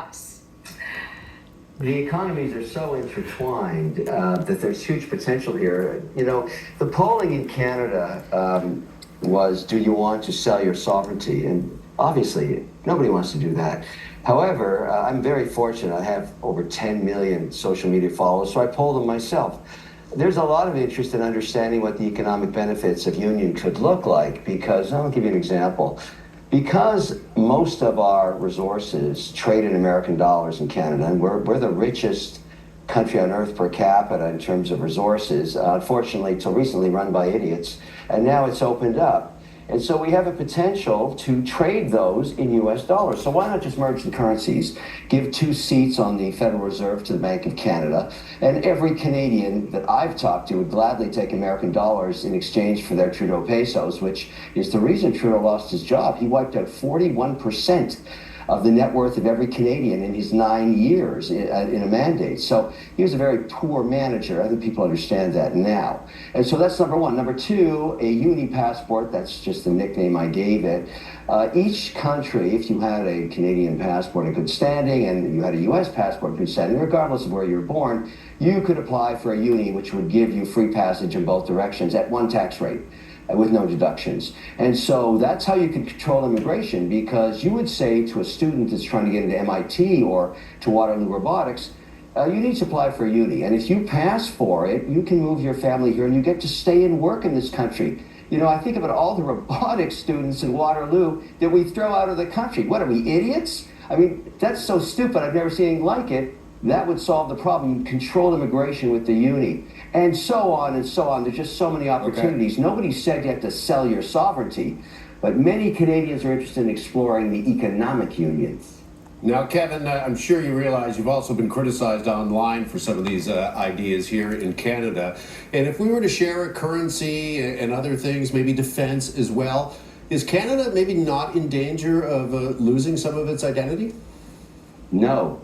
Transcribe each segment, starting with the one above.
us? The economies are so intertwined that there's huge potential here. You know, the polling in Canada was, do you want to sell your sovereignty? And obviously, nobody wants to do that. However, I'm very fortunate. I have over 10 million social media followers, so I poll them myself. There's a lot of interest in understanding what the economic benefits of union could look like, because I'll give you an example. Because most of our resources trade in American dollars in Canada, and we're the richest country on earth per capita in terms of resources, unfortunately, till recently run by idiots, and now it's opened up. And so we have a potential to trade those in US dollars. So why not just merge the currencies, give 2 seats on the Federal Reserve to the Bank of Canada, and every Canadian that I've talked to would gladly take American dollars in exchange for their Trudeau pesos, which is the reason Trudeau lost his job. He wiped out 41% of the net worth of every Canadian in his 9 years in a mandate. So he was a very poor manager. I think people understand that now. And so that's number one. Number two, a uni passport, that's just the nickname I gave it. Each country, if you had a Canadian passport in good standing and you had a US passport in good standing, regardless of where you were born, you could apply for a uni which would give you free passage in both directions at one tax rate, with no deductions. And so that's how you can control immigration, because you would say to a student that's trying to get into MIT or to Waterloo Robotics, you need to apply for a uni. And if you pass for it, you can move your family here and you get to stay and work in this country. You know, I think about all the robotics students in Waterloo that we throw out of the country. What, are we idiots? I mean, that's so stupid. I've never seen anything like it. That would solve the problem. You control immigration with the uni. And so on and so on. There's just so many opportunities. Okay. Nobody said you have to sell your sovereignty, but many Canadians are interested in exploring the economic union. Now, Kevin, I'm sure you realize you've also been criticized online for some of these ideas here in Canada. And if we were to share a currency and other things, maybe defense as well, is Canada maybe not in danger of losing some of its identity? No.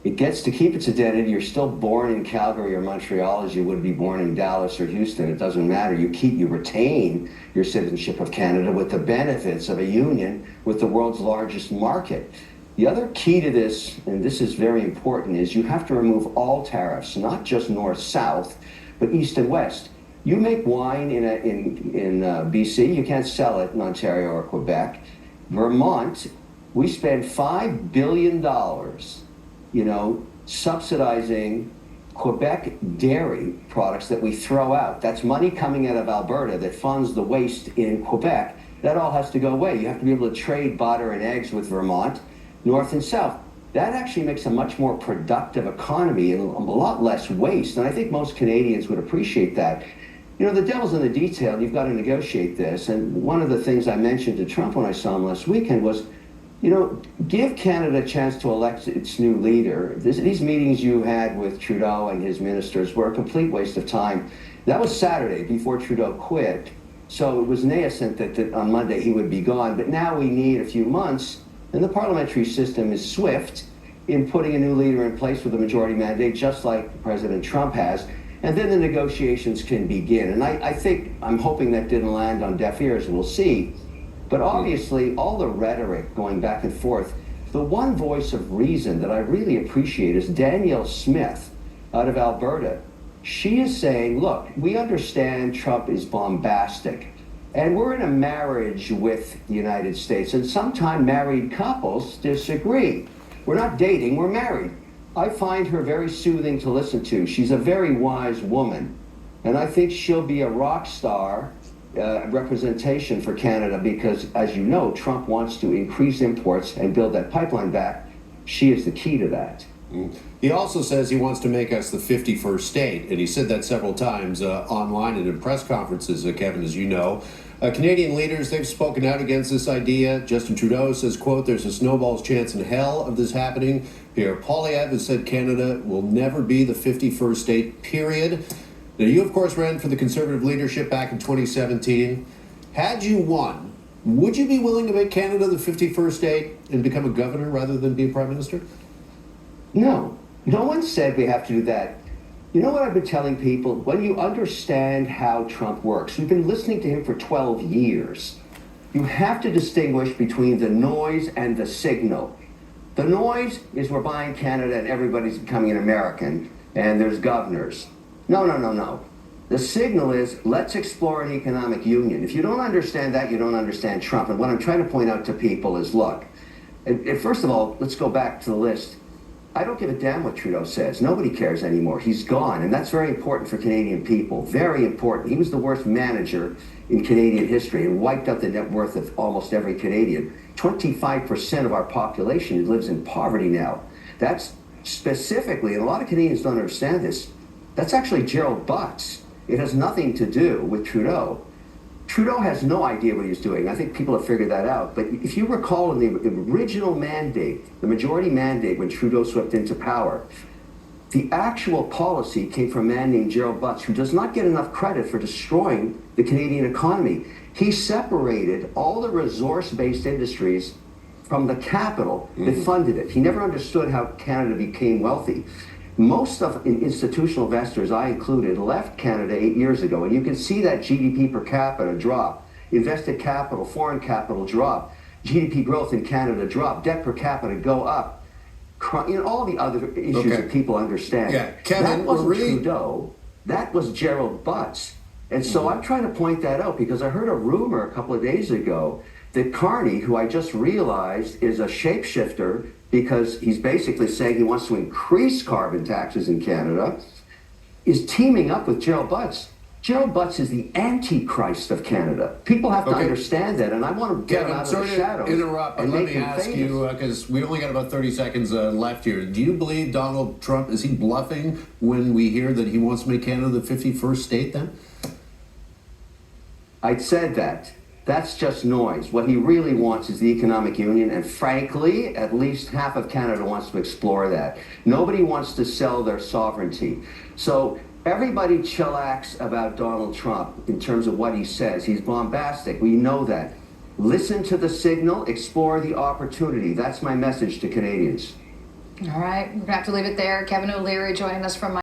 It gets to keep its identity. You're still born in Calgary or Montreal as you would be born in Dallas or Houston. It doesn't matter. You retain your citizenship of Canada with the benefits of a union with the world's largest market. The other key to this, and this is very important, is you have to remove all tariffs, not just north-south, but east and west. You make wine in BC, you can't sell it in Ontario or Quebec. Vermont, we spend $5 billion subsidizing Quebec dairy products that we throw out. That's money coming out of Alberta that funds the waste in Quebec. That all has to go away. You have to be able to trade butter and eggs with Vermont, north and south. That actually makes a much more productive economy and a lot less waste. And I think most Canadians would appreciate that. You know, the devil's in the detail. You've got to negotiate this. And one of the things I mentioned to Trump when I saw him last weekend was, give Canada a chance to elect its new leader. These meetings you had with Trudeau and his ministers were a complete waste of time. That was Saturday before Trudeau quit. So it was nascent that on Monday he would be gone. But now we need a few months, and the parliamentary system is swift in putting a new leader in place with a majority mandate, just like President Trump has. And then the negotiations can begin. And I'm hoping that didn't land on deaf ears, and we'll see. But obviously, all the rhetoric going back and forth, the one voice of reason that I really appreciate is Danielle Smith out of Alberta. She is saying, look, we understand Trump is bombastic, and we're in a marriage with the United States, and sometimes married couples disagree. We're not dating, we're married. I find her very soothing to listen to. She's a very wise woman, and I think she'll be a rock star representation for Canada, because, as you know, Trump wants to increase imports and build that pipeline back. She is the key to that. He also says he wants to make us the 51st state, and he said that several times online and in press conferences, Kevin, as you know. Canadian leaders, they've spoken out against this idea. Justin Trudeau says, quote, there's a snowball's chance in hell of this happening. Pierre Poilievre has said Canada will never be the 51st state, period. Now, you, of course, ran for the Conservative leadership back in 2017. Had you won, would you be willing to make Canada the 51st state and become a governor rather than be a prime minister? No. No one said we have to do that. You know what I've been telling people? When you understand how Trump works, we've been listening to him for 12 years. You have to distinguish between the noise and the signal. The noise is we're buying Canada and everybody's becoming an American and there's governors. No, no, no, no. The signal is let's explore an economic union. If you don't understand that, you don't understand Trump. And what I'm trying to point out to people is, look, first of all, let's go back to the list. I don't give a damn what Trudeau says. Nobody cares anymore. He's gone, and that's very important for Canadian people. Very important. He was the worst manager in Canadian history and wiped out the net worth of almost every Canadian. 25% of our population lives in poverty now. That's specifically, and a lot of Canadians don't understand this, that's actually Gerald Butts. It has nothing to do with Trudeau. Trudeau has no idea what he's doing. I think people have figured that out. But if you recall in the original mandate, the majority mandate when Trudeau swept into power, the actual policy came from a man named Gerald Butts, who does not get enough credit for destroying the Canadian economy. He separated all the resource-based industries from the capital that funded it. He never understood how Canada became wealthy. Most of institutional investors, I included, left Canada 8 years ago, and you can see that GDP per capita drop, invested capital, foreign capital drop, GDP growth in Canada drop, debt per capita go up, all the other issues that people understand. Yeah, Kevin, that wasn't Trudeau, that was Gerald Butts. And so I'm trying to point that out because I heard a rumor a couple of days ago that Carney, who I just realized is a shapeshifter because he's basically saying he wants to increase carbon taxes in Canada, is teaming up with Gerald Butts. Gerald Butts is the antichrist of Canada. People have to understand that, and I want to get him out of the shadows. Kevin, interrupt, but let me ask you, because we only got about 30 seconds left here. Do you believe Donald Trump, is he bluffing when we hear that he wants to make Canada the 51st state then? I said that. That's just noise. What he really wants is the economic union, and frankly, at least half of Canada wants to explore that. Nobody wants to sell their sovereignty. So everybody chillax about Donald Trump in terms of what he says. He's bombastic. We know that. Listen to the signal, explore the opportunity. That's my message to Canadians. All right, we're going to have to leave it there. Kevin O'Leary joining us from